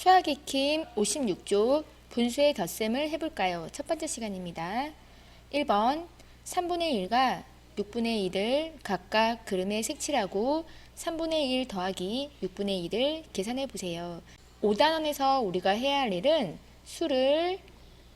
수학 익힘 56조 분수의 덧셈을 해볼까요? 첫 번째 시간입니다. 1번 3분의 1과 6분의 1을 각각 그림에 색칠하고 3분의 1 더하기 6분의 1을 계산해 보세요. 5단원에서 우리가 해야 할 일은 수를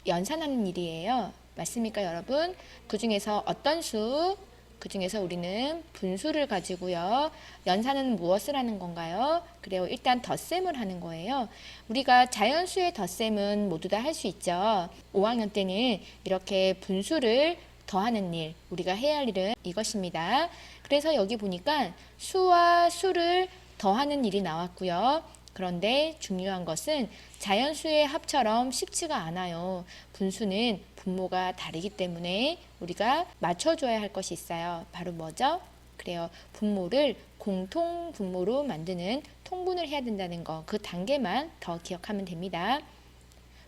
연산하는 일이에요. 맞습니까, 여러분? 그 중에서 어떤 수? 그 중에서 우리는 분수를 가지고요. 연산은 무엇을 하는 건가요? 그래요. 일단 덧셈을 하는 거예요. 우리가 자연수의 덧셈은 모두 다 할 수 있죠. 5학년 때는 이렇게 분수를 더하는 일, 우리가 해야 할 일은 이것입니다. 그래서 여기 보니까 수와 수를 더하는 일이 나왔고요. 그런데 중요한 것은 자연수의 합처럼 쉽지가 않아요. 분수는 분모가 다르기 때문에 우리가 맞춰줘야 할 것이 있어요. 바로 뭐죠? 그래요. 분모를 공통 분모로 만드는 통분을 해야 된다는 거. 그 단계만 더 기억하면 됩니다.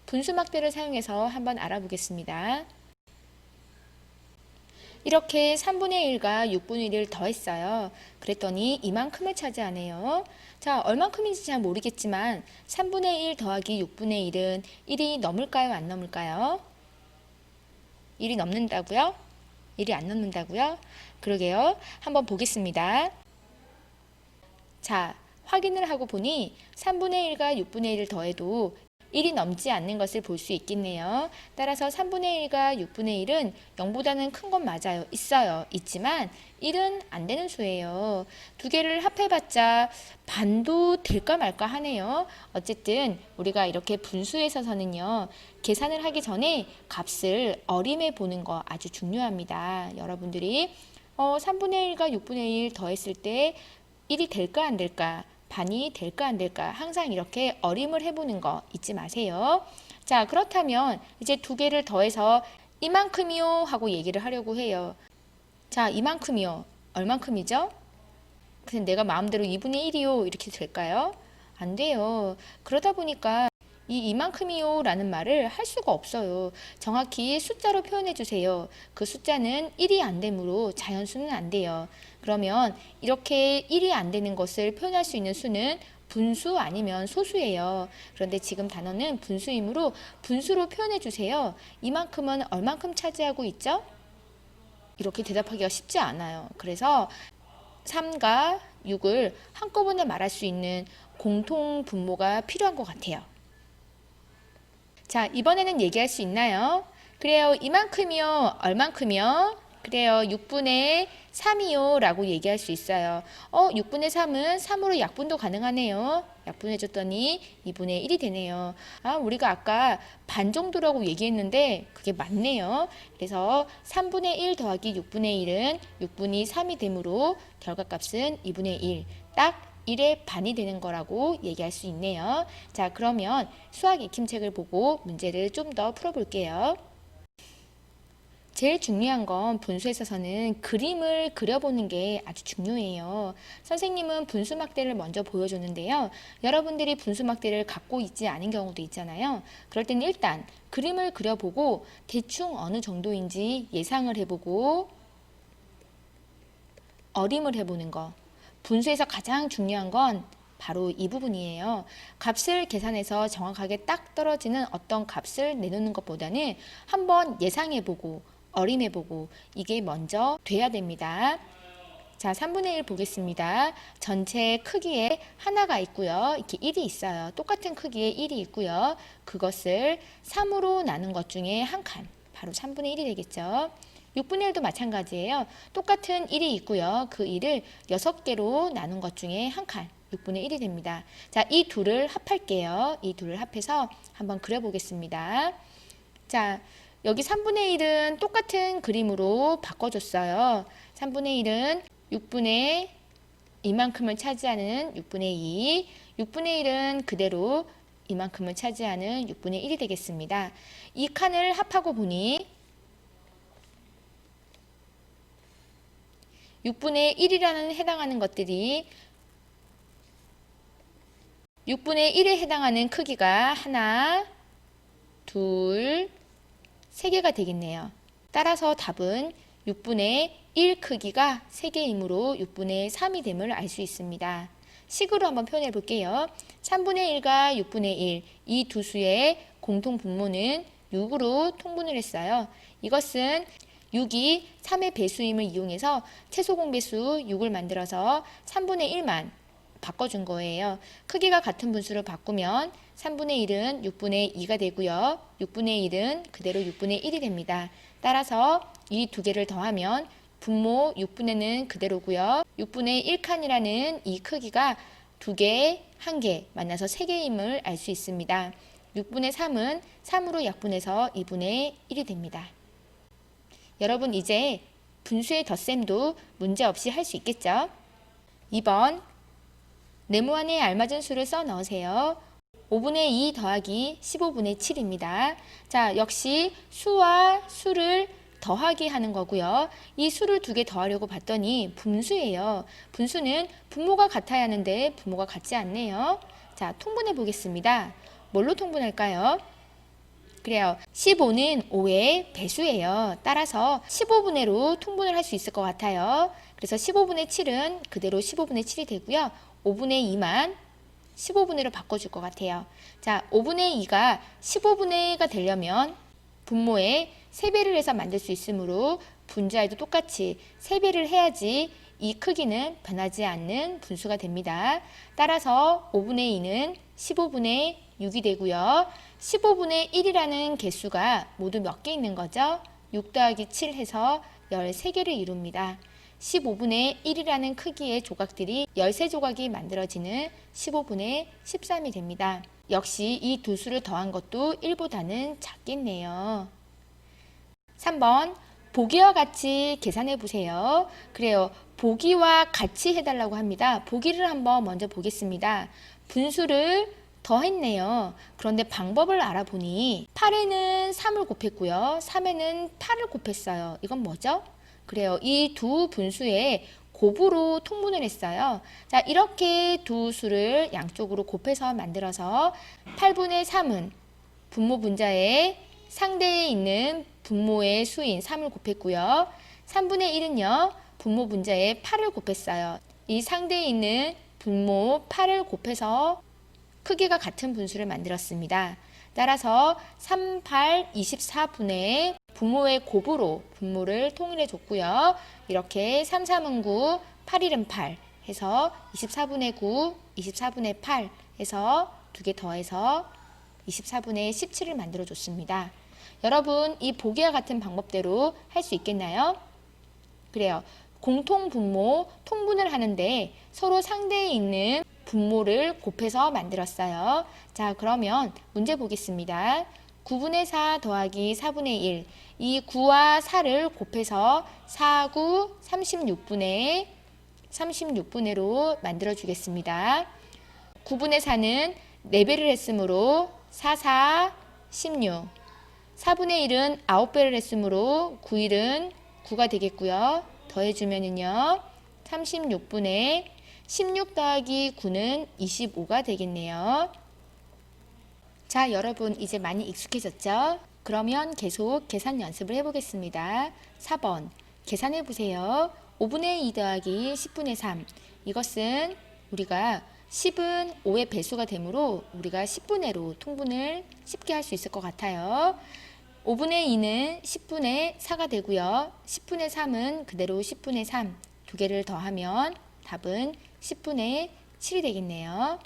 분수막대를 사용해서 한번 알아보겠습니다. 이렇게 3분의 1과 6분의 1을 더했어요. 그랬더니 이만큼을 차지하네요. 자, 얼만큼인지 잘 모르겠지만 3분의 1 더하기 6분의 1은 1이 넘을까요? 안 넘을까요? 1이 넘는다고요? 1이 안 넘는다고요? 그러게요. 한번 보겠습니다. 자, 확인을 하고 보니 3분의 1과 6분의 1을 더해도 1이 넘지 않는 것을 볼 수 있겠네요. 따라서 3분의 1과 6분의 1은 0보다는 큰 건 맞아요. 있지만 1은 안 되는 수예요. 두 개를 합해봤자 반도 될까 말까 하네요. 어쨌든 우리가 이렇게 분수에 있어서는요. 계산을 하기 전에 값을 어림해 보는 거 아주 중요합니다. 여러분들이 3분의 1과 6분의 1 더했을 때 1이 될까 안 될까? 반이 될까 안 될까? 항상 이렇게 어림을 해보는 거 잊지 마세요. 자, 그렇다면 이제 두 개를 더해서 이만큼이요 하고 얘기를 하려고 해요. 자, 이만큼이요. 얼만큼이죠? 그냥 내가 마음대로 2분의 1이요 이렇게 될까요? 안 돼요. 그러다 보니까 이만큼이요 라는 말을 할 수가 없어요. 정확히 숫자로 표현해 주세요. 그 숫자는 1이 안 되므로 자연수는 안 돼요. 그러면 이렇게 1이 안 되는 것을 표현할 수 있는 수는 분수 아니면 소수예요. 그런데 지금 단어는 분수이므로 분수로 표현해 주세요. 이만큼은 얼만큼 차지하고 있죠? 이렇게 대답하기가 쉽지 않아요. 그래서 3과 6을 한꺼번에 말할 수 있는 공통 분모가 필요한 것 같아요. 자, 이번에는 얘기할 수 있나요? 그래요. 이만큼이요. 얼만큼이요? 그래요. 6분의 3이요. 라고 얘기할 수 있어요. 6분의 3은 3으로 약분도 가능하네요. 약분해줬더니 2분의 1이 되네요. 우리가 아까 반 정도라고 얘기했는데 그게 맞네요. 그래서 3분의 1 더하기 6분의 1은 6분의 3이 되므로 결과값은 2분의 1. 딱 1의 반이 되는 거라고 얘기할 수 있네요. 자, 그러면 수학 익힘책을 보고 문제를 좀 더 풀어볼게요. 제일 중요한 건 분수에 있어서는 그림을 그려보는 게 아주 중요해요. 선생님은 분수막대를 먼저 보여줬는데요. 여러분들이 분수막대를 갖고 있지 않은 경우도 있잖아요. 그럴 때는 일단 그림을 그려보고 대충 어느 정도인지 예상을 해보고 어림을 해보는 거. 분수에서 가장 중요한 건 바로 이 부분이에요. 값을 계산해서 정확하게 딱 떨어지는 어떤 값을 내놓는 것보다는 한번 예상해보고 어림해보고 이게 먼저 돼야 됩니다. 자, 3분의 1 보겠습니다. 전체 크기에 하나가 있고요. 이렇게 1이 있어요. 똑같은 크기의 1이 있고요. 그것을 3으로 나눈 것 중에 한 칸, 바로 3분의 1이 되겠죠. 6분의 1도 마찬가지예요. 똑같은 1이 있고요. 그 1을 6개로 나눈 것 중에 한 칸, 6분의 1이 됩니다. 자, 이 둘을 합할게요. 이 둘을 합해서 한번 그려보겠습니다. 자, 여기 3분의 1은 똑같은 그림으로 바꿔줬어요. 3분의 1은 6분의 이만큼을 차지하는 6분의 2, 6분의 1은 그대로 이만큼을 차지하는 6분의 1이 되겠습니다. 이 칸을 합하고 보니 6분의 1이라는 해당하는 것들이 6분의 1에 해당하는 크기가 하나, 둘, 3개가 되겠네요. 따라서 답은 6분의 1 크기가 3개이므로 6분의 3이 됨을 알 수 있습니다. 식으로 한번 표현해 볼게요. 3분의 1과 6분의 1, 이 두 수의 공통 분모는 6으로 통분을 했어요. 이것은 6이 3의 배수임을 이용해서 최소 공배수 6을 만들어서 3분의 1만 바꿔준 거예요. 크기가 같은 분수로 바꾸면 3분의 1은 6분의 2가 되고요. 6분의 1은 그대로 6분의 1이 됩니다. 따라서 이 두 개를 더하면 분모 6분의는 그대로고요. 6분의 1칸이라는 이 크기가 두 개, 한 개 만나서 세 개임을 알 수 있습니다. 6분의 3은 3으로 약분해서 2분의 1이 됩니다. 여러분 이제 분수의 덧셈도 문제없이 할 수 있겠죠? 2번 네모안에 알맞은 수를 써 넣으세요. 5분의 2 더하기 15분의 7입니다. 자, 역시 수와 수를 더하기 하는 거고요. 이 수를 두 개 더하려고 봤더니 분수예요. 분수는 분모가 같아야 하는데 분모가 같지 않네요. 자, 통분해 보겠습니다. 뭘로 통분할까요? 그래요. 15는 5의 배수예요. 따라서 15분의로 통분을 할 수 있을 것 같아요. 그래서 15분의 7은 그대로 15분의 7이 되고요. 5분의 2만 15분의로 바꿔줄 것 같아요. 자, 5분의 2가 15분의가 되려면 분모에 3배를 해서 만들 수 있으므로 분자에도 똑같이 3배를 해야지 이 크기는 변하지 않는 분수가 됩니다. 따라서 5분의 2는 15분의 6이 되고요. 15분의 1이라는 개수가 모두 몇 개 있는 거죠? 6 더하기 7 해서 13개를 이룹니다. 15분의 1이라는 크기의 조각들이 13조각이 만들어지는 15분의 13이 됩니다. 역시 이 두 수를 더한 것도 1보다는 작겠네요. 3번 보기와 같이 계산해 보세요. 그래요. 보기와 같이 해달라고 합니다. 보기를 한번 먼저 보겠습니다. 분수를 더했네요. 그런데 방법을 알아보니 8에는 3을 곱했고요. 3에는 8을 곱했어요. 이건 뭐죠? 그래요. 이 두 분수의 곱으로 통분을 했어요. 자, 이렇게 두 수를 양쪽으로 곱해서 만들어서 8분의 3은 분모 분자의 상대에 있는 분모의 수인 3을 곱했고요. 3분의 1은요. 분모 분자의 8을 곱했어요. 이 상대에 있는 분모 8을 곱해서 크기가 같은 분수를 만들었습니다. 따라서 3, 8, 24분의 분모의 곱으로 분모를 통일해 줬고요. 이렇게 3, 3은 9, 8, 1은 8 해서 24분의 9, 24분의 8 해서 두 개 더해서 24분의 17을 만들어 줬습니다. 여러분 이 보기와 같은 방법대로 할 수 있겠나요? 그래요. 공통 분모 통분을 하는데 서로 상대에 있는 분모를 곱해서 만들었어요. 자, 그러면 문제 보겠습니다. 9분의 4 더하기 4분의 1. 이 9와 4를 곱해서 4, 9, 36분의로 만들어 주겠습니다. 9분의 4는 4배를 했으므로 4, 4, 16. 4분의 1은 9배를 했으므로 9, 1은 9가 되겠고요. 더해주면은요. 36분의 16 더하기 9는 25가 되겠네요. 자, 여러분 이제 많이 익숙해졌죠? 그러면 계속 계산 연습을 해보겠습니다. 4번 계산해 보세요. 5분의 2 더하기 10분의 3. 이것은 우리가 10은 5의 배수가 되므로 우리가 10분의로 통분을 쉽게 할 수 있을 것 같아요. 5분의 2는 10분의 4가 되고요. 10분의 3은 그대로 10분의 3. 두 개를 더하면 답은 10분의 7이 되겠네요.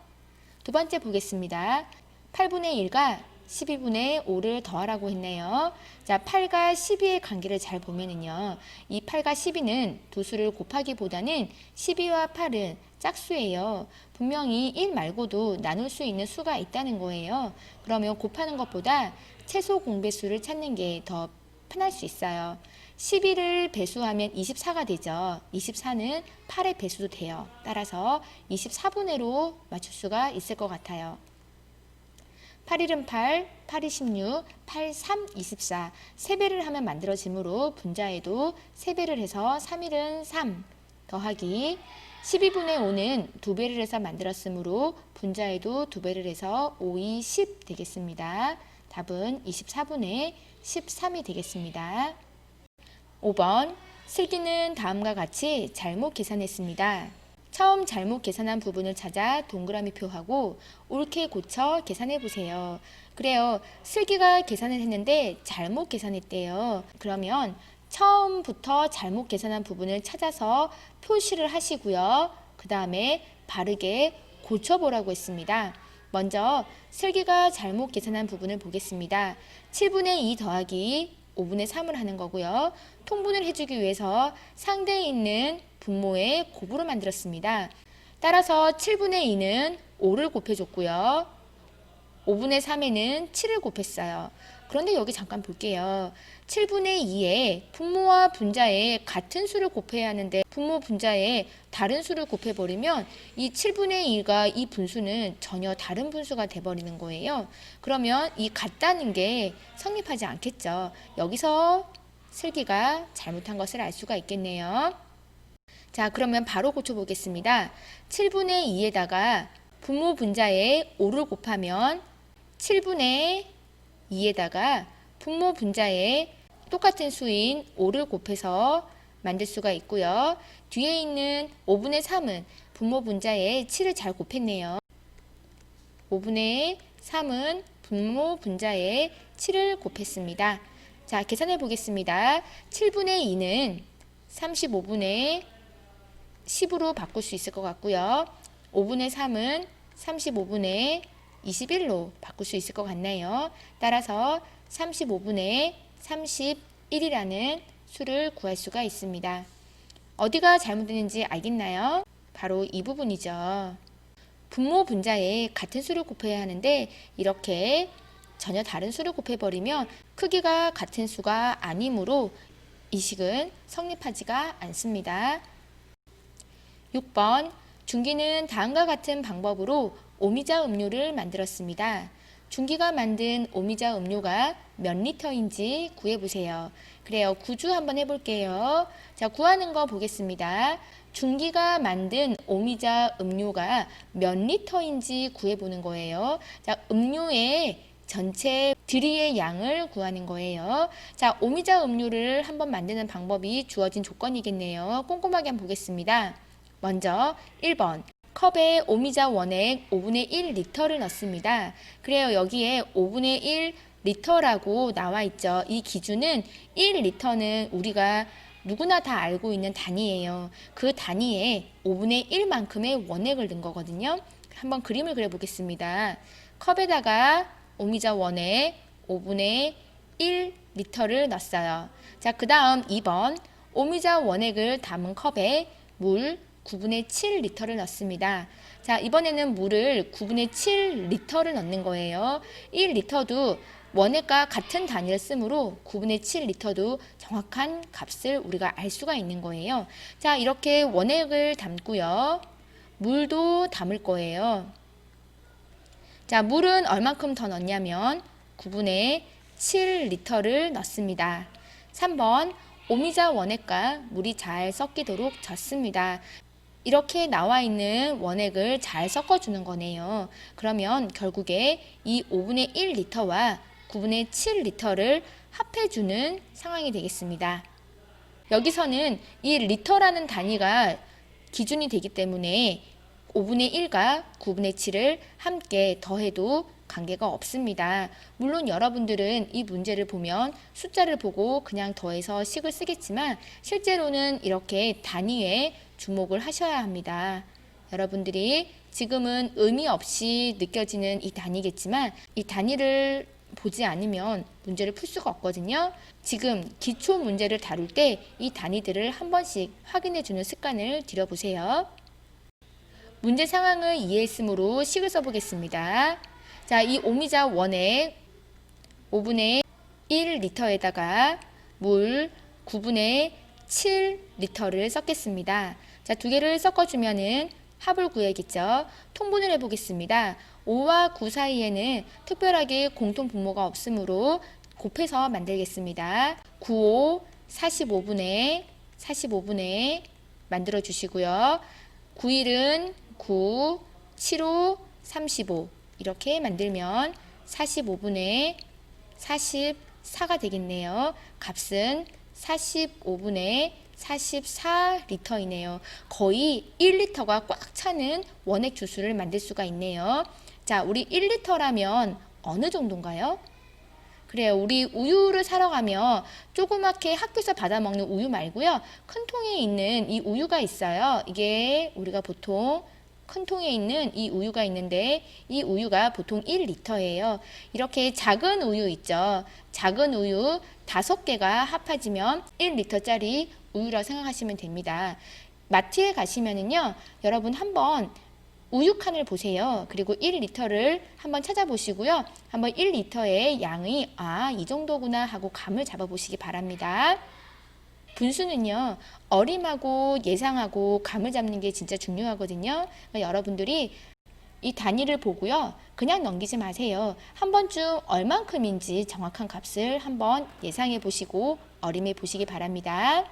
두 번째 보겠습니다. 8분의 1과 12분의 5를 더하라고 했네요. 자, 8과 12의 관계를 잘 보면은요. 이 8과 12는 두 수를 곱하기보다는 12와 8은 짝수예요. 분명히 1 말고도 나눌 수 있는 수가 있다는 거예요. 그러면 곱하는 것보다 최소 공배수를 찾는 게 더 편할 수 있어요. 12를 배수하면 24가 되죠. 24는 8의 배수도 돼요. 따라서 24분의로 맞출 수가 있을 것 같아요. 8, 1은 8, 8이 16, 8, 3, 24. 3배를 하면 만들어지므로 분자에도 3배를 해서 3, 1은 3 더하기 12분의 5는 2배를 해서 만들었으므로 분자에도 2배를 해서 5, 2, 10 되겠습니다. 답은 24분의 13이 되겠습니다. 5번 슬기는 다음과 같이 잘못 계산했습니다. 처음 잘못 계산한 부분을 찾아 동그라미 표하고 옳게 고쳐 계산해 보세요. 그래요. 슬기가 계산을 했는데 잘못 계산했대요. 그러면 처음부터 잘못 계산한 부분을 찾아서 표시를 하시고요. 그 다음에 바르게 고쳐보라고 했습니다. 먼저 슬기가 잘못 계산한 부분을 보겠습니다. 7분의 2 더하기 5분의 3을 하는 거고요. 통분을 해주기 위해서 상대에 있는 분모의 곱으로 만들었습니다. 따라서 7분의 2는 5를 곱해줬고요. 5분의 3에는 7을 곱했어요. 그런데 여기 잠깐 볼게요. 7분의 2에 분모와 분자에 같은 수를 곱해야 하는데 분모 분자에 다른 수를 곱해버리면 이 7분의 2가 이 분수는 전혀 다른 분수가 돼버리는 거예요. 그러면 이 같다는 게 성립하지 않겠죠. 여기서 슬기가 잘못한 것을 알 수가 있겠네요. 자, 그러면 바로 고쳐보겠습니다. 7분의 2에다가 분모 분자에 5를 곱하면 7분의 2에다가 분모 분자에 똑같은 수인 5를 곱해서 만들 수가 있고요. 뒤에 있는 5분의 3은 분모 분자에 7을 잘 곱했네요. 5분의 3은 분모 분자에 7을 곱했습니다. 자, 계산해 보겠습니다. 7분의 2는 35분의 10으로 바꿀 수 있을 것 같고요. 5분의 3은 35분의 21로 바꿀 수 있을 것 같네요. 따라서 35분의 31이라는 수를 구할 수가 있습니다. 어디가 잘못됐는지 알겠나요? 바로 이 부분이죠. 분모 분자에 같은 수를 곱해야 하는데 이렇게 전혀 다른 수를 곱해버리면 크기가 같은 수가 아니므로 이 식은 성립하지가 않습니다. 6번 준기는 다음과 같은 방법으로 오미자 음료를 만들었습니다. 준기가 만든 오미자 음료가 몇 리터인지 구해보세요. 그래요. 구주 한번 해볼게요. 자, 구하는 거 보겠습니다. 준기가 만든 오미자 음료가 몇 리터인지 구해보는 거예요. 자, 음료의 전체 들이의 양을 구하는 거예요. 자, 오미자 음료를 한번 만드는 방법이 주어진 조건이겠네요. 꼼꼼하게 한번 보겠습니다. 먼저 1번 컵에 오미자 원액 5분의 1 리터를 넣습니다. 그래요. 여기에 5분의 1 리터라고 나와 있죠. 이 기준은 1 리터는 우리가 누구나 다 알고 있는 단위예요. 그 단위에 5분의 1만큼의 원액을 넣은 거거든요. 한번 그림을 그려보겠습니다. 컵에다가 오미자 원액 5분의 1 리터를 넣었어요. 자, 그 다음 2번 오미자 원액을 담은 컵에 물 9분의 7 리터를 넣습니다. 자, 이번에는 물을 9분의 7 리터를 넣는 거예요. 1 리터도 원액과 같은 단위를 쓰므로 9분의 7 리터도 정확한 값을 우리가 알 수가 있는 거예요. 자, 이렇게 원액을 담고요. 물도 담을 거예요. 자, 물은 얼만큼 더 넣냐면 9분의 7 리터를 넣습니다. 3번 오미자 원액과 물이 잘 섞이도록 젓습니다. 이렇게 나와 있는 원액을 잘 섞어주는 거네요. 그러면 결국에 이 5분의 1 리터와 9분의 7 리터를 합해주는 상황이 되겠습니다. 여기서는 이 리터라는 단위가 기준이 되기 때문에 5분의 1과 9분의 7을 함께 더해도 관계가 없습니다. 물론 여러분들은 이 문제를 보면 숫자를 보고 그냥 더해서 식을 쓰겠지만 실제로는 이렇게 단위에 주목을 하셔야 합니다. 여러분들이 지금은 의미 없이 느껴지는 이 단위겠지만 이 단위를 보지 않으면 문제를 풀 수가 없거든요. 지금 기초 문제를 다룰 때 이 단위들을 한 번씩 확인해 주는 습관을 들여보세요. 문제 상황을 이해했으므로 식을 써보겠습니다. 자, 이 오미자 원액 5분의 1 리터에다가 물 9분의 7 리터를 섞겠습니다. 자, 두 개를 섞어주면은 합을 구해야겠죠. 통분을 해보겠습니다. 5와 9 사이에는 특별하게 공통 분모가 없으므로 곱해서 만들겠습니다. 9, 5, 45분의 만들어 주시고요. 9일은 9, 7, 5, 35 이렇게 만들면 45분의 44가 되겠네요. 값은 45분의 44리터이네요. 거의 1리터가 꽉 차는 원액 주스를 만들 수가 있네요. 자, 우리 1리터라면 어느 정도인가요? 그래요. 우리 우유를 사러 가면 조그맣게 학교에서 받아 먹는 우유 말고요. 큰 통에 있는 이 우유가 있어요. 이게 우리가 보통 큰 통에 있는 이 우유가 있는데 이 우유가 보통 1리터예요. 이렇게 작은 우유 있죠. 작은 우유 5개가 합해지면 1리터짜리 우유라고 생각하시면 됩니다. 마트에 가시면은요. 여러분 한번 우유 칸을 보세요. 그리고 1리터를 한번 찾아보시고요. 한번 1리터의 양이 이 정도구나 하고 감을 잡아보시기 바랍니다. 분수는요. 어림하고 예상하고 감을 잡는 게 진짜 중요하거든요. 그러니까 여러분들이 이 단위를 보고요. 그냥 넘기지 마세요. 한 번쯤 얼만큼인지 정확한 값을 한번 예상해 보시고 어림해 보시기 바랍니다.